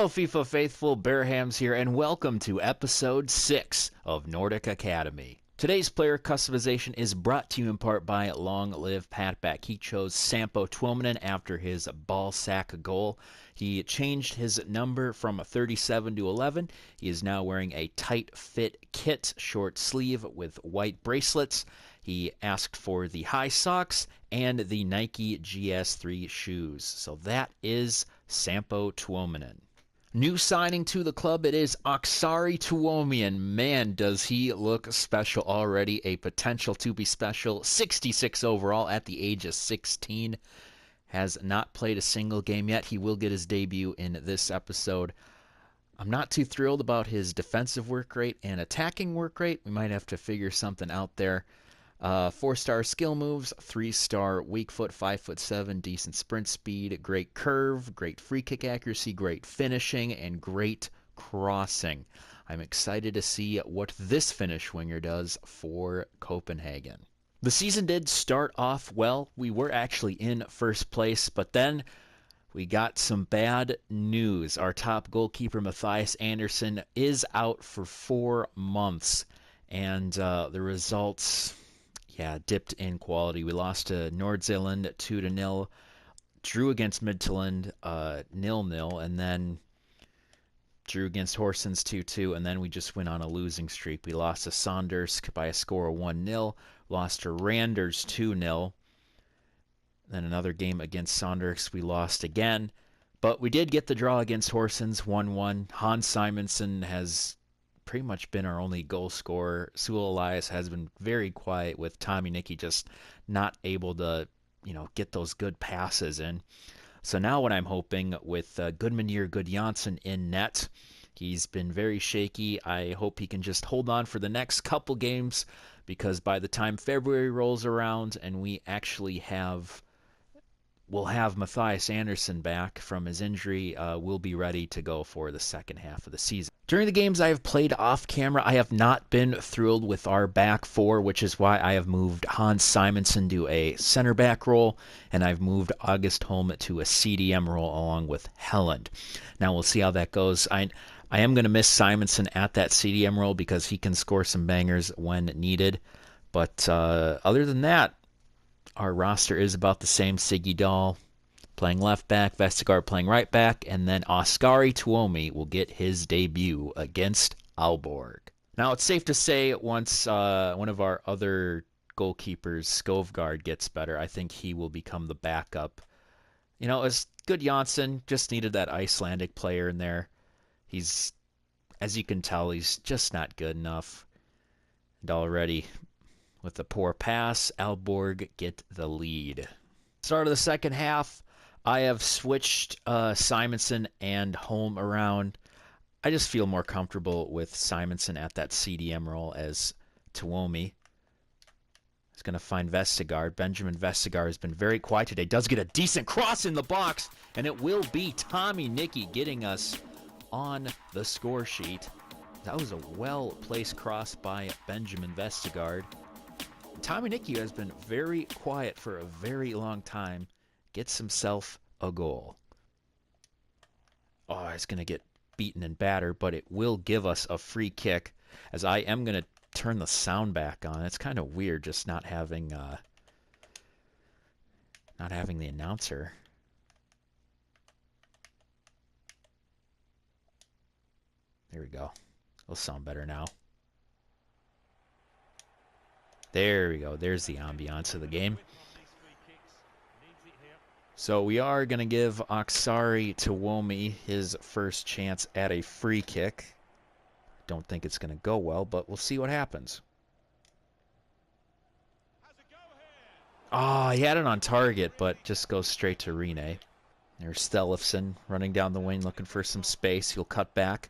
Hello, FIFA faithful, Bearhamms here, and welcome to episode 6 of Nordic Academy. Today's player customization is brought to you in part by Long Live Patback. He chose Sampo Tuominen after his ball sack goal. He changed his number from 37 to 11. He is now wearing a tight fit kit, short sleeve with white bracelets. He asked for the high socks and the Nike GS3 shoes. So that is Sampo Tuominen. New signing to the club, it is Oksari Tuomi, and man, does he look special already. A potential to be special. 66 overall at the age of 16. Has not played a single game yet. He will get his debut in this episode. I'm not too thrilled about his defensive work rate and attacking work rate. We might have to figure something out there. 4-star skill moves, 3-star weak foot, 5'7", decent sprint speed, great curve, great free kick accuracy, great finishing, and great crossing. I'm excited to see what this Finnish winger does for Copenhagen. The season did start off well. We were actually in first place, but then we got some bad news. Our top goalkeeper, Mathias Andersson, is out for 4 months, and the results... dipped in quality. We lost to Nordsjælland 2-0, drew against Midtjylland 0-0, and then drew against Horsens 2-2, and then we just went on a losing streak. We lost to Sondersk by a score of 1-0, lost to Randers 2-0, then another game against Sondersk we lost again, but we did get the draw against Horsens 1-1. Hans Simonsen has pretty much been our only goal scorer. Sewell Elias has been very quiet, with Tommy Nicky just not able to, get those good passes in. So now what I'm hoping with Gudmundur Gudjohnsen in net, he's been very shaky. I hope he can just hold on for the next couple games, because by the time February rolls around and we'll have Mathias Andersson back from his injury, we'll be ready to go for the second half of the season. During the games I have played off camera, I have not been thrilled with our back four, which is why I have moved Hans Simonsen to a center back role, and I've moved August Holm to a CDM role along with Helland. Now we'll see how that goes. I am going to miss Simonsen at that CDM role because he can score some bangers when needed. But other than that, our roster is about the same. Siggy Dahl playing left back, Vestergaard playing right back, and then Oskari Tuomi will get his debut against Aalborg. Now, it's safe to say once one of our other goalkeepers, Skovgaard, gets better, I think he will become the backup. As Gudjohnsen, just needed that Icelandic player in there. He's, as you can tell, he's just not good enough. And already, with a poor pass, Aalborg get the lead. Start of the second half, I have switched Simonsen and Holm around. I just feel more comfortable with Simonsen at that CDM role as Tuomi. He's going to find Vestergaard. Benjamin Vestergaard has been very quiet today. Does get a decent cross in the box, and it will be Tommy Nicky getting us on the score sheet. That was a well-placed cross by Benjamin Vestergaard. Tommy Nicky has been very quiet for a very long time. Gets himself a goal. Oh, he's going to get beaten and battered, but it will give us a free kick, as I am going to turn the sound back on. It's kind of weird just not having the announcer. There we go. It'll sound better now. There we go. There's the ambiance of the game. So we are going to give Oksari Tuomi his first chance at a free kick. Don't think it's going to go well, but we'll see what happens. Oh, he had it on target, but just goes straight to Rene. There's Stelifson running down the wing looking for some space. He'll cut back.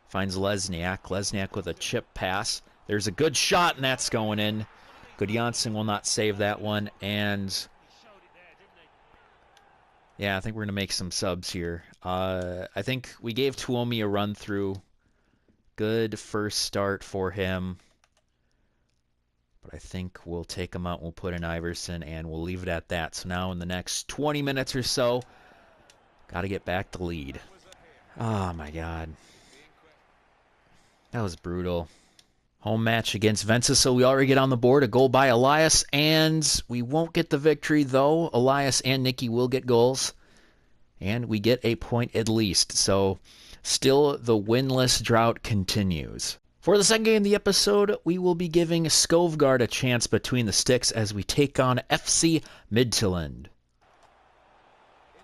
Finds Lesniak. Lesniak with a chip pass. There's a good shot, and that's going in. Gudjohnsen will not save that one, and yeah, I think we're going to make some subs here. I think we gave Tuomi a run through. Good first start for him. But I think we'll take him out. We'll put in Iverson, and we'll leave it at that. So now in the next 20 minutes or so, got to get back to lead. Oh, my God. That was brutal. Home match against Ventus, so we already get on the board. A goal by Elias, and we won't get the victory, though. Elias and Nikki will get goals, and we get a point at least. So still the winless drought continues. For the second game of the episode, we will be giving Skovgard a chance between the sticks as we take on FC Midtjylland.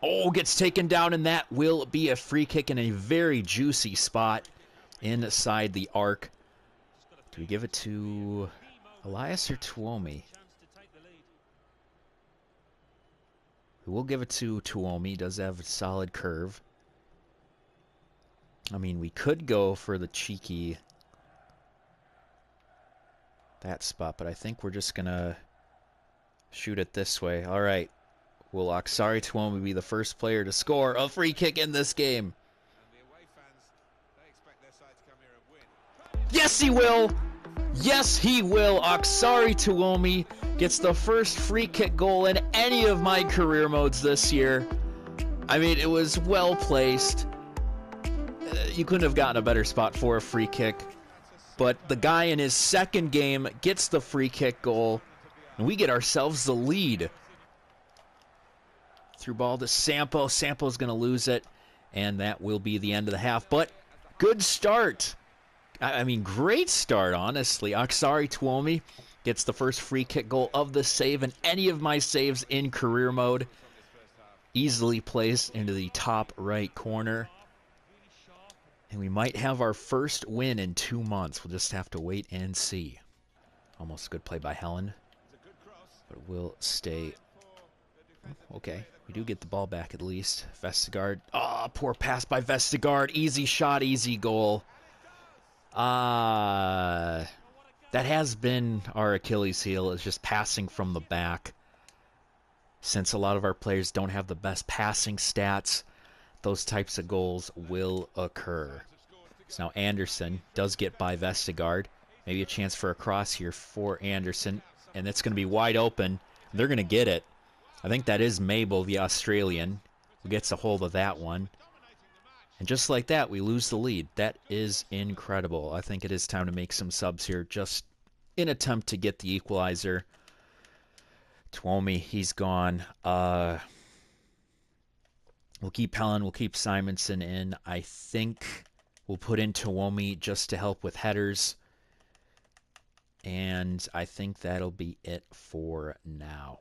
Oh, gets taken down, and that will be a free kick in a very juicy spot inside the arc. Do we give it to Elias or Tuomi? We will give it to Tuomi. He does have a solid curve. I mean, we could go for the cheeky that spot, but I think we're just going to shoot it this way. All right. Will Aksari Tuomi be the first player to score a free kick in this game? Yes, he will. Yes, he will. Aksari Tuomi gets the first free kick goal in any of my career modes this year. I mean, it was well placed. You couldn't have gotten a better spot for a free kick. But the guy in his second game gets the free kick goal, and we get ourselves the lead. Through ball to Sampo. Sampo's going to lose it, and that will be the end of the half. But good start. I mean, great start, honestly. Aksari Tuomi gets the first free kick goal of the save, and any of my saves in career mode. Easily placed into the top right corner. And we might have our first win in 2 months. We'll just have to wait and see. Almost a good play by Helen. But it will stay. Okay, we do get the ball back at least. Vestergaard. Oh, poor pass by Vestergaard. Easy shot, easy goal. That has been our Achilles heel, is just passing from the back. Since a lot of our players don't have the best passing stats, those types of goals will occur. So now Anderson does get by Vestergaard. Maybe a chance for a cross here for Anderson. And it's going to be wide open. They're going to get it. I think that is Mabel, the Australian, who gets a hold of that one. And just like that, we lose the lead. That is incredible. I think it is time to make some subs here, just in attempt to get the equalizer. Tuomi, he's gone. We'll keep Helen, we'll keep Simonson in. I think we'll put in Tuomi just to help with headers. And I think that'll be it for now.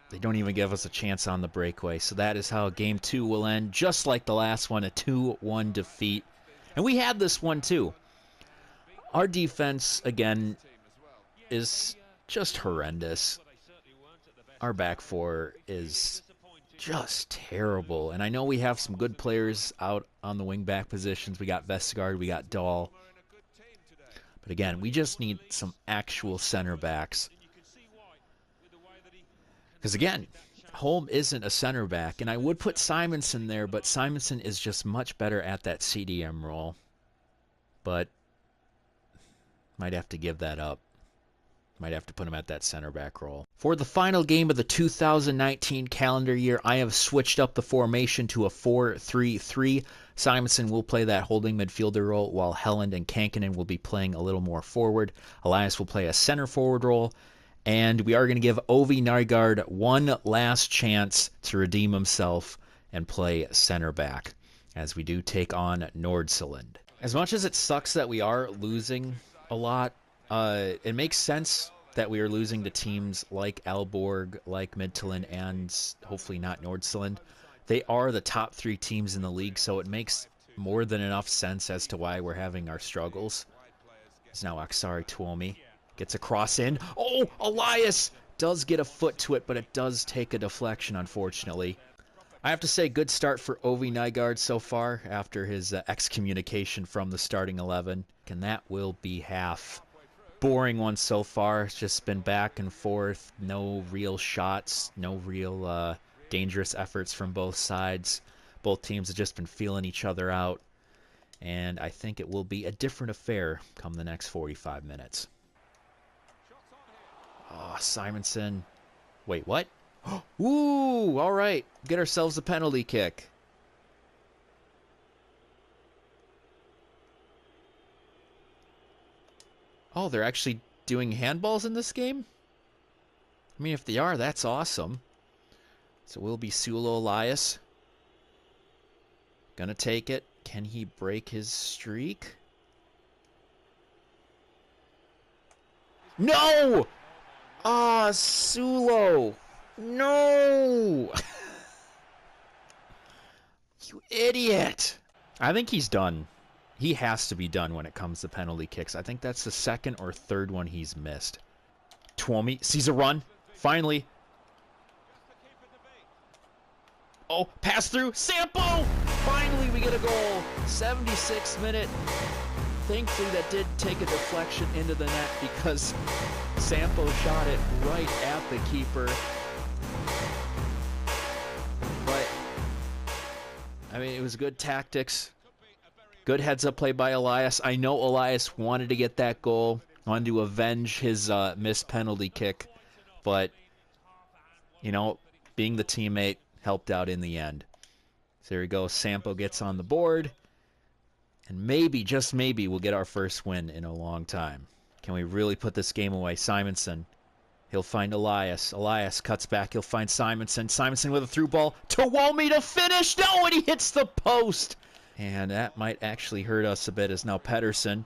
They don't even give us a chance on the breakaway. So that is how Game 2 will end, just like the last one, a 2-1 defeat. And we had this one too. Our defense, again, is just horrendous. Our back four is just terrible. And I know we have some good players out on the wing-back positions. We got Vestergaard, we got Dahl. But again, we just need some actual center backs. Because again, Holm isn't a center back. And I would put Simonson there, but Simonson is just much better at that CDM role. But might have to give that up. Might have to put him at that center back role. For the final game of the 2019 calendar year, I have switched up the formation to a 4-3-3. Simonson will play that holding midfielder role, while Helland and Kankinen will be playing a little more forward. Elias will play a center forward role. And we are going to give Ovi Nygaard one last chance to redeem himself and play center back, as we do take on Nordsjælland. As much as it sucks that we are losing a lot, it makes sense that we are losing to teams like Aalborg, like Midtjylland, and hopefully not Nordsjælland. They are the top 3 teams in the league, so it makes more than enough sense as to why we're having our struggles. It's now Aksari Tuomi. Gets a cross in. Oh, Elias does get a foot to it, but it does take a deflection, unfortunately. I have to say, good start for Ovi Nygaard so far after his excommunication from the starting 11. And that will be half. Boring one so far. It's just been back and forth. No real shots. No real dangerous efforts from both sides. Both teams have just been feeling each other out. And I think it will be a different affair come the next 45 minutes. Oh, Simonson. Wait, what? Ooh, all right. Get ourselves a penalty kick. Oh, they're actually doing handballs in this game? I mean, if they are, that's awesome. So it will be Sulo Elias. Gonna take it. Can he break his streak? No! Ah, Sulo! No! You idiot! I think he's done. He has to be done when it comes to penalty kicks. I think that's the second or third one he's missed. Tuomi sees a run. Finally. Oh, pass through. Sampo! Finally, we get a goal. 76th minute. Thankfully, that did take a deflection into the net because Sampo shot it right at the keeper. But, I mean, it was good tactics. Good heads-up play by Elias. I know Elias wanted to get that goal, wanted to avenge his missed penalty kick. But, you know, being the teammate helped out in the end. So there we go. Sampo gets on the board. And maybe, just maybe, we'll get our first win in a long time. Can we really put this game away? Simonson. He'll find Elias. Elias cuts back. He'll find Simonson. Simonson with a through ball. Tuomi to finish. No, and he hits the post. And that might actually hurt us a bit as now Pedersen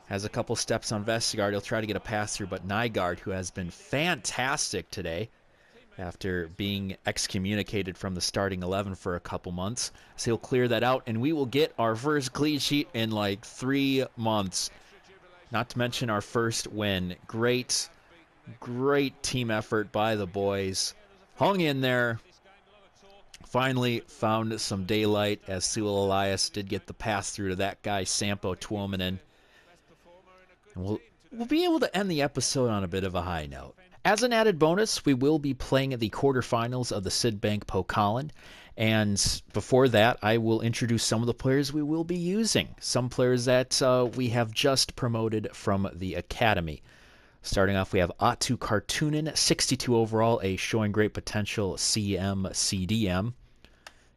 has a couple steps on Vestergaard. He'll try to get a pass through, but Nygaard, who has been fantastic today after being excommunicated from the starting 11 for a couple months, so he'll clear that out, and we will get our first clean sheet in like 3 months. Not to mention our first win. Great team effort by the boys. Hung in there. Finally found some daylight as Sulo Elias did get the pass through to that guy, Sampo Tuominen. And we'll be able to end the episode on a bit of a high note. As an added bonus, we will be playing the quarterfinals of the Sydbank Pokalen. And before that, I will introduce some of the players we will be using. Some players that we have just promoted from the academy. Starting off, we have Attu Kartunen, 62 overall, a showing great potential CM/CDM.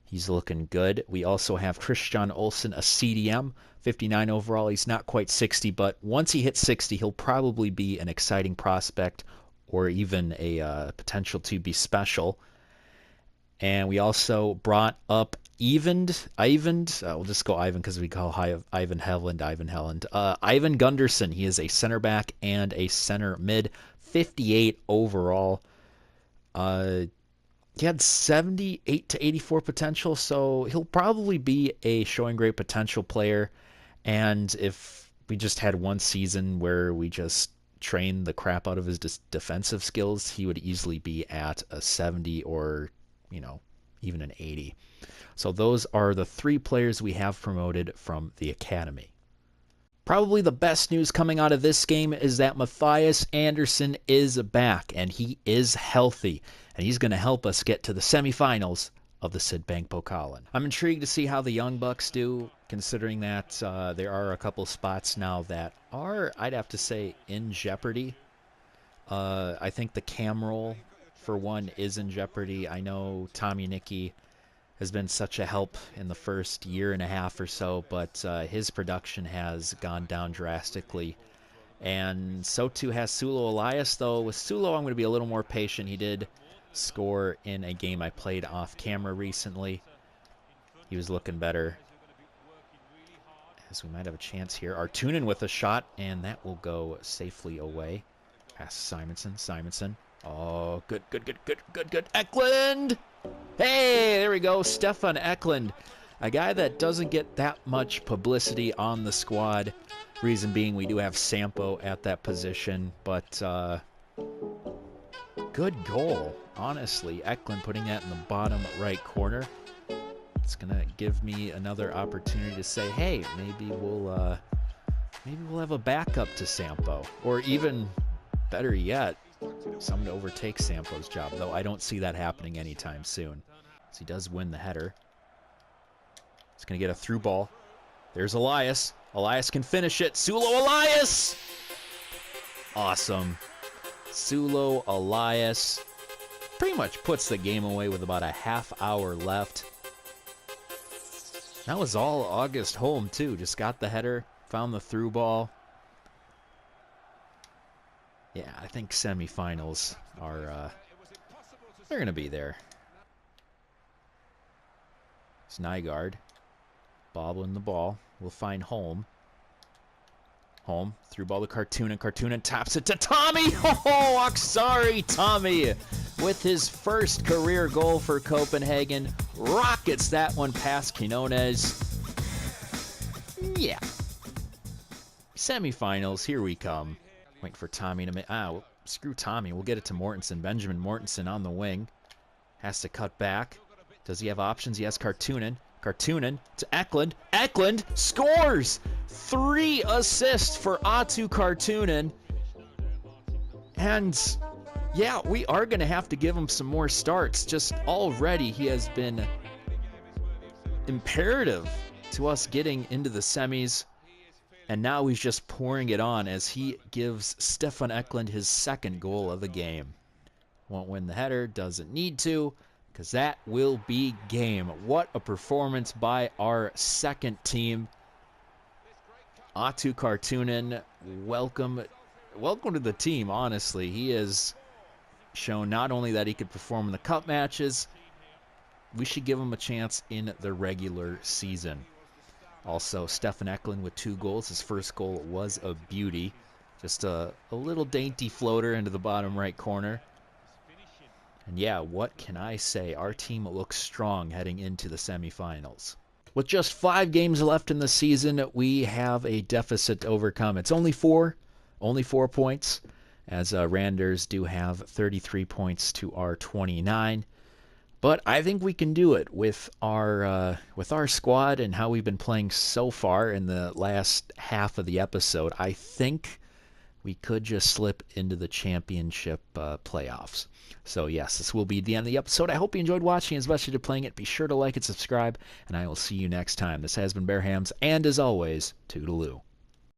He's looking good. We also have Christian Olsen, a CDM, 59 overall. He's not quite 60, but once he hits 60, he'll probably be an exciting prospect or even a potential to be special. And we also brought up Ivan, we'll just go Ivan because we call Ivan Helland. Ivan Gunderson, he is a center back and a center mid, 58 overall. He had 78 to 84 potential, so he'll probably be a showing great potential player. And if we just had one season where we just trained the crap out of his defensive skills, he would easily be at a 70 or, you know, even an 80. So those are the 3 players we have promoted from the academy. Probably the best news coming out of this game is that Matthias Andersson is back, and he is healthy, and he's going to help us get to the semifinals of the Sydbank Pokalen. I'm intrigued to see how the Young Bucks do, considering that there are a couple spots now that are, I'd have to say, in jeopardy. I think the cam roll, for one, is in jeopardy. I know Tommy Nicky has been such a help in the first year and a half or so, but his production has gone down drastically. And so too has Sulo Elias, though. With Sulo, I'm going to be a little more patient. He did score in a game I played off camera recently. He was looking better. As we might have a chance here. Artunen with a shot, and that will go safely away. Pass Simonson. Oh, good. Eklund! Hey, there we go. Stefan Eklund. A guy that doesn't get that much publicity on the squad. Reason being, we do have Sampo at that position. But, good goal. Honestly, Eklund putting that in the bottom right corner. It's going to give me another opportunity to say, hey, maybe we'll have a backup to Sampo. Or even better yet, someone to overtake Sampo's job, though I don't see that happening anytime soon. So he does win the header. He's going to get a through ball. There's Elias. Elias can finish it. Sulo Elias! Awesome. Sulo Elias pretty much puts the game away with about a half hour left. That was all August Holm, too. Just got the header, found the through ball. Yeah, I think semifinals are, they're going to be there. It's Nygaard. Bobbling the ball. We'll find Holm. Holm, through ball to Cartoonan. Cartoonan taps it to Tommy. Oh, Aksari Tommy with his first career goal for Copenhagen. Rockets that one past Quinones. Yeah. Semifinals, here we come. Wait for Tommy to make... screw Tommy. We'll get it to Mortensen. Benjamin Mortensen on the wing. Has to cut back. Does he have options? He has Cartoonan. Cartoonan to Eklund. Eklund scores! 3 assists for Atu Cartoonan. And, yeah, we are going to have to give him some more starts. Just already he has been imperative to us getting into the semis. And now he's just pouring it on as he gives Stefan Eklund his second goal of the game. Won't win the header, doesn't need to, because that will be game. What a performance by our second team. Atu Cartoonan, welcome to the team, honestly. He has shown not only that he could perform in the cup matches, we should give him a chance in the regular season. Also, Stefan Eklund with 2 goals. His first goal was a beauty. Just a little dainty floater into the bottom right corner. And yeah, what can I say? Our team looks strong heading into the semifinals. With just 5 games left in the season, we have a deficit to overcome. It's only 4 points, as Randers do have 33 points to our 29. But I think we can do it with our squad and how we've been playing so far in the last half of the episode. I think we could just slip into the championship playoffs. So yes, this will be the end of the episode. I hope you enjoyed watching as much as you're playing it. Be sure to like and subscribe, and I will see you next time. This has been Bearhamms, and as always, toodaloo.